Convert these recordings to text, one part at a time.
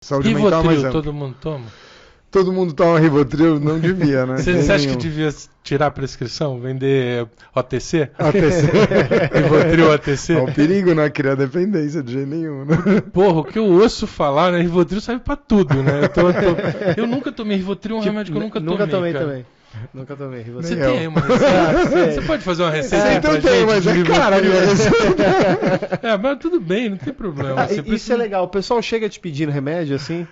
Saúde mental mais ampla. Todo mundo toma? Todo mundo toma Rivotril? Não devia, né? Você acha que devia tirar a prescrição? Vender OTC? OTC. Rivotril OTC? É um perigo, né? Criar dependência de jeito nenhum, né? Porra, o que eu ouço falar, né? Rivotril serve pra tudo, né? Eu nunca tomei Rivotril, um remédio que eu nunca tomei, cara. Também. Nunca tomei Rivotril. Você tem uma receita? Você pode fazer uma receita aí pra gente? Mas é cara mesmo. Mas tudo bem, não tem problema. Isso é legal. O pessoal chega te pedindo remédio, assim?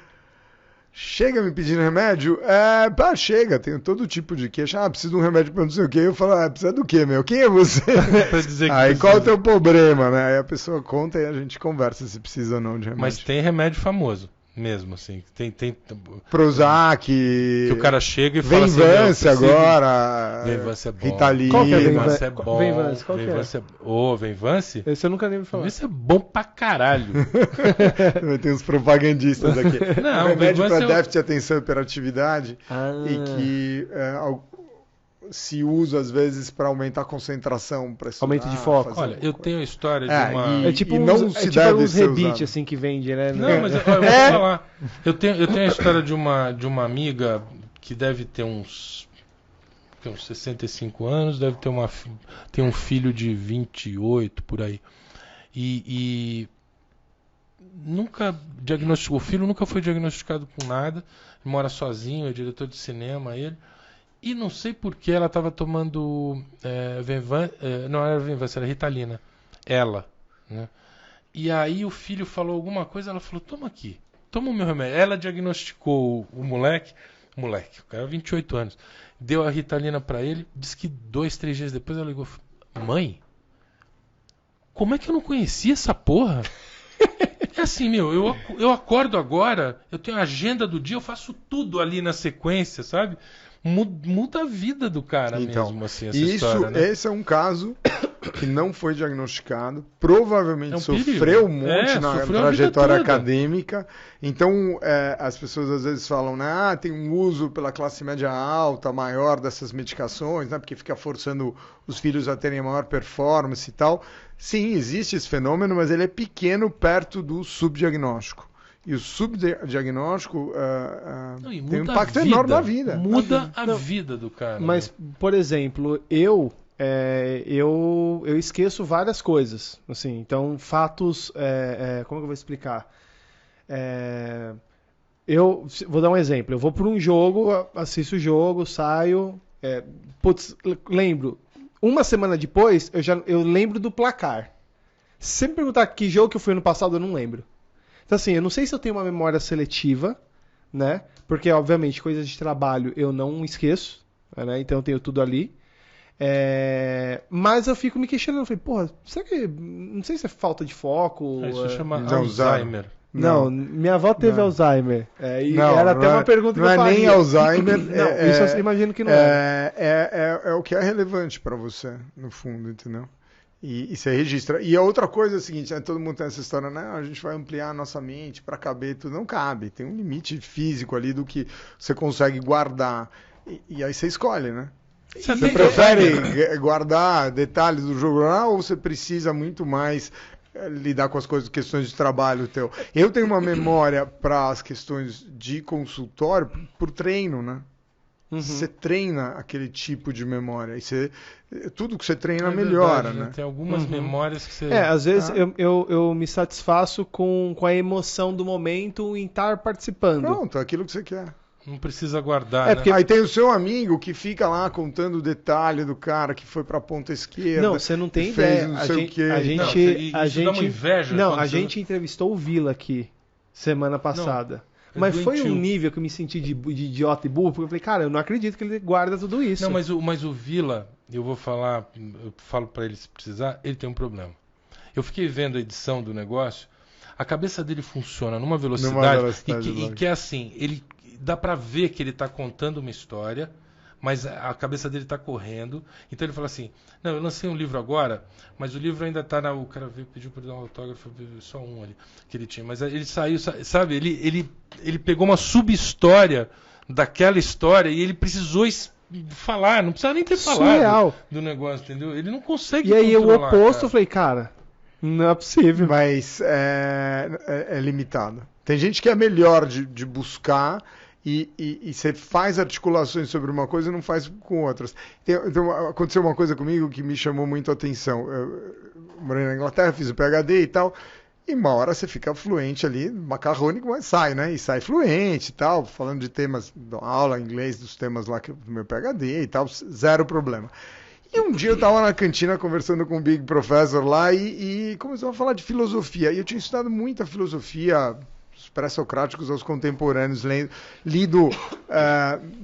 Chega me pedindo remédio? Chega, tem todo tipo de queixa. Preciso de um remédio pra não sei o quê. Eu falo, precisa do quê, meu? Quem é você? Pra dizer que aí qual é o teu problema, né? Aí a pessoa conta e a gente conversa se precisa ou não de remédio. Mas tem remédio famoso mesmo, assim. Tem Prozac. Que o cara chega e fala assim... Venvance agora. Venvance é bom. Ritalina. Qual que é Venvance é bom. Venvance, qual que é? Venvance? Esse eu nunca nem ouvi falar. Venvance é bom pra caralho. Tem uns propagandistas aqui. Não, um remédio para Venvance déficit de atenção e hiperatividade e que se usa às vezes para aumentar a concentração, para estudar. Aumento de foco. Olha, eu tenho a história de uma... É tipo uns rebite assim que vende, né? Não, mas eu vou falar. Eu tenho a história de uma amiga que deve ter uns 65 anos, deve ter tem um filho de 28 por aí. E nunca diagnosticou, o filho nunca foi diagnosticado com nada, mora sozinho, é diretor de cinema ele. E não sei por que ela estava tomando não era Venvance, era Ritalina. Ela, né? E aí o filho falou alguma coisa, ela falou, toma aqui, toma o meu remédio. Ela diagnosticou o moleque, o cara 28 anos, deu a Ritalina para ele, disse que 2, 3 dias depois ela ligou, mãe, como é que eu não conhecia essa porra? É assim, eu acordo agora, eu tenho a agenda do dia, eu faço tudo ali na sequência, sabe? Muda a vida do cara mesmo, assim, essa história, né? Esse é um caso que não foi diagnosticado, provavelmente sofreu um monte na trajetória acadêmica. Então, as pessoas às vezes falam, né, tem um uso pela classe média alta, maior dessas medicações, né, porque fica forçando os filhos a terem maior performance e tal. Sim, existe esse fenômeno, mas ele é pequeno perto do subdiagnóstico. E o subdiagnóstico tem um impacto enorme na vida. Muda a vida do cara. Mas, por exemplo, eu esqueço várias coisas. Assim, então, fatos... como que eu vou explicar? Eu vou dar um exemplo. Eu vou para um jogo, assisto o jogo, saio... lembro. Uma semana depois, eu lembro do placar. Se você me perguntar que jogo que eu fui ano passado, eu não lembro. Então, assim, eu não sei se eu tenho uma memória seletiva, né? Porque, obviamente, coisas de trabalho eu não esqueço, né? Então eu tenho tudo ali. Mas eu fico me questionando. Eu falei, porra, será que... Não sei se é falta de foco. Isso chama Alzheimer. Não, minha avó teve Alzheimer. Era até uma pergunta que eu faria. Não é nem Alzheimer. Isso eu imagino que não é. É o que é relevante para você, no fundo, entendeu? E você registra. E a outra coisa é a seguinte, né, todo mundo tem essa história, né? A gente vai ampliar a nossa mente para caber tudo. Não cabe. Tem um limite físico ali do que você consegue guardar. E aí você escolhe, né? Você prefere guardar detalhes do jogo ou você precisa muito mais lidar com as questões de trabalho teu? Eu tenho uma memória para as questões de consultório por treino, né? Uhum. Você treina aquele tipo de memória. E tudo que você treina melhora, né? Tem algumas memórias que você... às vezes eu me satisfaço com a emoção do momento em estar participando. Pronto, aquilo que você quer. Não precisa guardar, porque aí tem o seu amigo que fica lá contando o detalhe do cara que foi pra ponta esquerda. Não, você não tem ideia. A gente entrevistou o Vila aqui semana passada. Mas foi um nível que eu me senti de idiota e burro, porque eu falei, cara, eu não acredito que ele guarda tudo isso. Não, mas o Vila, eu falo pra ele se precisar, ele tem um problema. Eu fiquei vendo a edição do negócio, a cabeça dele funciona numa velocidade e que é assim, ele dá pra ver que ele tá contando uma história, mas a cabeça dele tá correndo. Então ele fala assim, não, eu lancei um livro agora, mas o livro ainda tá o cara veio, pediu para dar um autógrafo, só um ali que ele tinha, mas ele saiu, sabe, ele pegou uma sub-história daquela história e ele precisou falar, não precisava nem ter falado do negócio, entendeu? Ele não consegue controlar. E aí o oposto, eu falei, cara, não é possível. Mas é limitado. Tem gente que é melhor de buscar e você faz articulações sobre uma coisa e não faz com outras. Aconteceu uma coisa comigo que me chamou muito a atenção. Eu morei na Inglaterra, fiz o PhD e tal, e uma hora você fica fluente ali, macarrônico, mas sai, né? E sai fluente e tal, falando de temas, aula em inglês dos temas lá do meu PhD e tal, zero problema. E um dia eu estava na cantina conversando com o Big Professor lá e começou a falar de filosofia. E eu tinha estudado muita filosofia, os pré-socráticos aos contemporâneos, lido,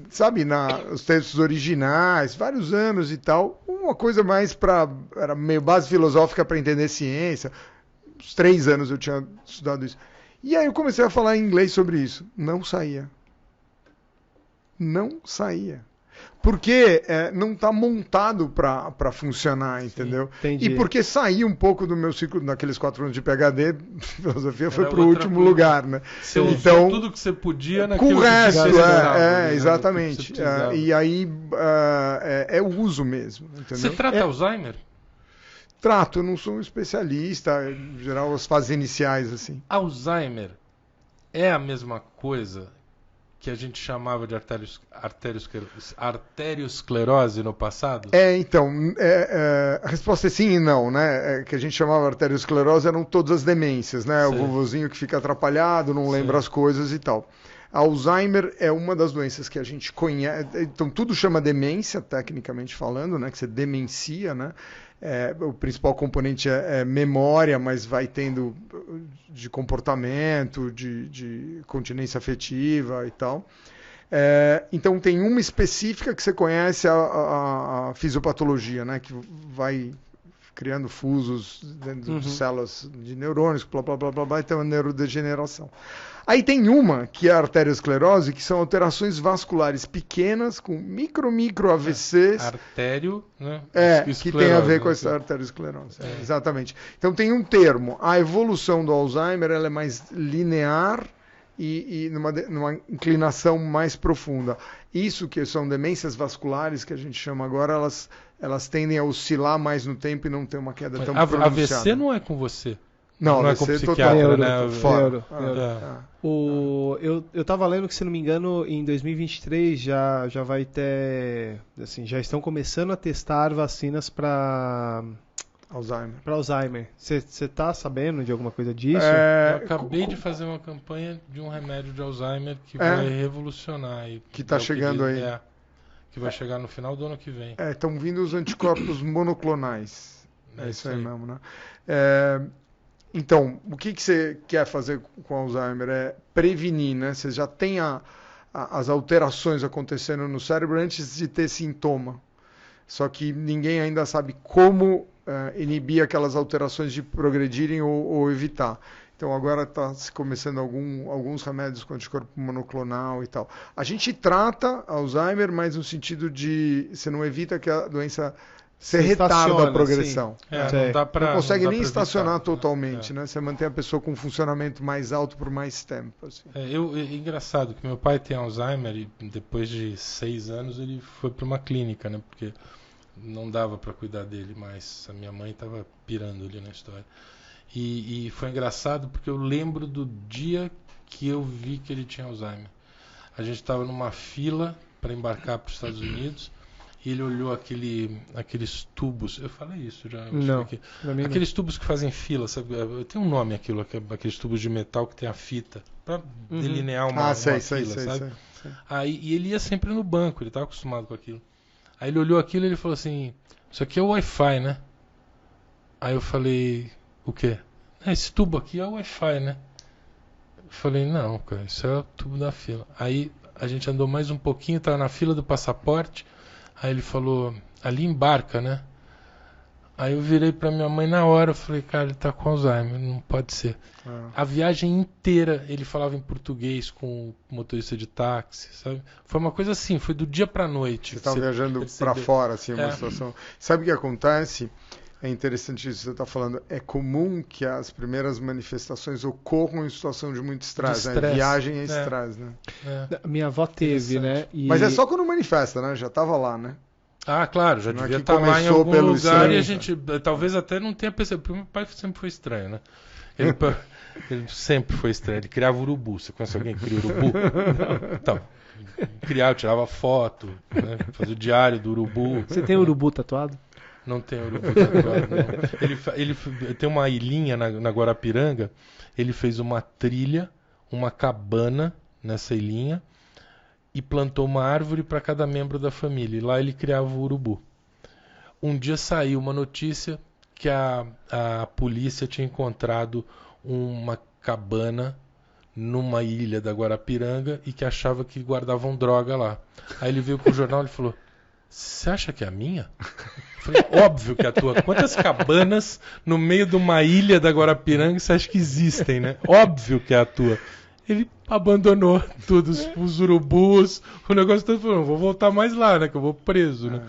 sabe, os textos originais, vários anos e tal. Uma coisa mais era meio base filosófica para entender ciência. Uns 3 anos eu tinha estudado isso. E aí eu comecei a falar em inglês sobre isso. Não saía. Não saía. Porque não está montado para funcionar, entendeu? Entendi. E porque saí um pouco do meu ciclo, naqueles 4 anos de PhD, filosofia foi para o último lugar, né? Você usou tudo que você podia naquilo com o resto, que você precisava, exatamente. E aí é o uso mesmo, entendeu? Você trata Alzheimer? Trato, eu não sou um especialista, em geral as fases iniciais, assim. Alzheimer é a mesma coisa que a gente chamava de arteriosclerose no passado? Então, a resposta é sim e não, né? Que a gente chamava arteriosclerose eram todas as demências, né? Sim. O vovozinho que fica atrapalhado, não lembra as coisas e tal. Alzheimer é uma das doenças que a gente conhece, então tudo chama demência, tecnicamente falando, né? Que você demencia, né? O principal componente é memória, mas vai tendo de comportamento, de continência afetiva e tal. Então tem uma específica que você conhece, a fisiopatologia, né? Que vai criando fusos dentro de células de neurônios, blá, blá, blá, blá, blá, então é neurodegeneração. Aí tem uma, que é a arteriosclerose, que são alterações vasculares pequenas, com micro AVCs. Artério, né? Que tem a ver com essa arteriosclerose. Exatamente. Então tem um termo. A evolução do Alzheimer ela é mais linear e numa inclinação mais profunda. Isso que são demências vasculares, que a gente chama agora, elas tendem a oscilar mais no tempo e não ter uma queda tão pronunciada. AVC não é com você? Não é com psiquiatra, né? Fora. Eu estava lendo que, se não me engano, em 2023 já vai ter, assim, já estão começando a testar vacinas para Alzheimer. Você está sabendo de alguma coisa disso? Eu acabei de fazer uma campanha de um remédio de Alzheimer que vai revolucionar. Que está chegando aí. Que vai chegar no final do ano que vem. Estão vindo os anticorpos monoclonais. É isso aí mesmo, né? Então, o que você quer fazer com Alzheimer? É prevenir, né? Você já tem as alterações acontecendo no cérebro antes de ter sintoma. Só que ninguém ainda sabe como inibir aquelas alterações de progredirem ou evitar. Então agora está se começando alguns remédios com anticorpo monoclonal e tal. A gente trata Alzheimer, mas no sentido de você não evita que a doença você retarda a progressão. Não consegue nem estacionar totalmente, né? Você mantém a pessoa com um funcionamento mais alto por mais tempo. Assim. É engraçado que meu pai tem Alzheimer e depois de 6 anos ele foi para uma clínica, né? Porque não dava para cuidar dele mais. A minha mãe estava pirando ali na história. E foi engraçado porque eu lembro do dia que eu vi que ele tinha Alzheimer. A gente estava numa fila para embarcar para os Estados Unidos. E ele olhou aqueles tubos. Eu falei isso já. Não. Aqueles tubos que fazem fila, sabe? Tem um nome aquilo, aqueles tubos de metal que tem a fita para delinear uma fila, sabe? Sei. Aí, e ele ia sempre no banco, ele estava acostumado com aquilo. Aí ele olhou aquilo e ele falou assim: isso aqui é o Wi-Fi, né? Aí eu falei: o quê? Esse tubo aqui é o Wi-Fi, né? Eu falei: não, cara, isso é o tubo da fila. Aí a gente andou mais um pouquinho, estava na fila do passaporte. Aí ele falou: ali embarca, né? Aí eu virei pra minha mãe na hora, eu falei: cara, ele tá com Alzheimer, não pode ser. A viagem inteira ele falava em português com o motorista de táxi, sabe? Foi uma coisa assim, foi do dia pra noite. Você estava viajando pra fora, assim, uma situação. Sabe o que acontece? É interessante isso que você está falando. É comum que as primeiras manifestações ocorram em situação de muito estresse. Né? Viagem é estresse, né? Minha avó teve, né? Mas é só quando manifesta, né? Já estava lá, né? Ah, claro, já Não é devia que estar lá em começou algum pelo lugar e a centro. gente talvez até não tenha percebido. Porque meu pai sempre foi estranho, né? Ele, ele sempre foi estranho. Ele criava urubu. Você conhece alguém que cria urubu? Então, criava, tirava foto, né? Fazia o diário do urubu. Você tem urubu tatuado? Não tem urubu tatuado, não. Ele tem uma ilhinha na Guarapiranga. Ele fez uma trilha, uma cabana nessa ilhinha e plantou uma árvore para cada membro da família. E lá ele criava o urubu. Um dia saiu uma notícia que a polícia tinha encontrado uma cabana numa ilha da Guarapiranga e que achava que guardavam droga lá. Aí ele veio com o jornal e falou: "Você acha que é a minha?" Eu falei: "Óbvio que é a tua. Quantas cabanas no meio de uma ilha da Guarapiranga você acha que existem, né? Óbvio que é a tua." Ele abandonou tudo, os urubus, o negócio todo, falou: "Não vou voltar mais lá, né? Que eu vou preso, né?"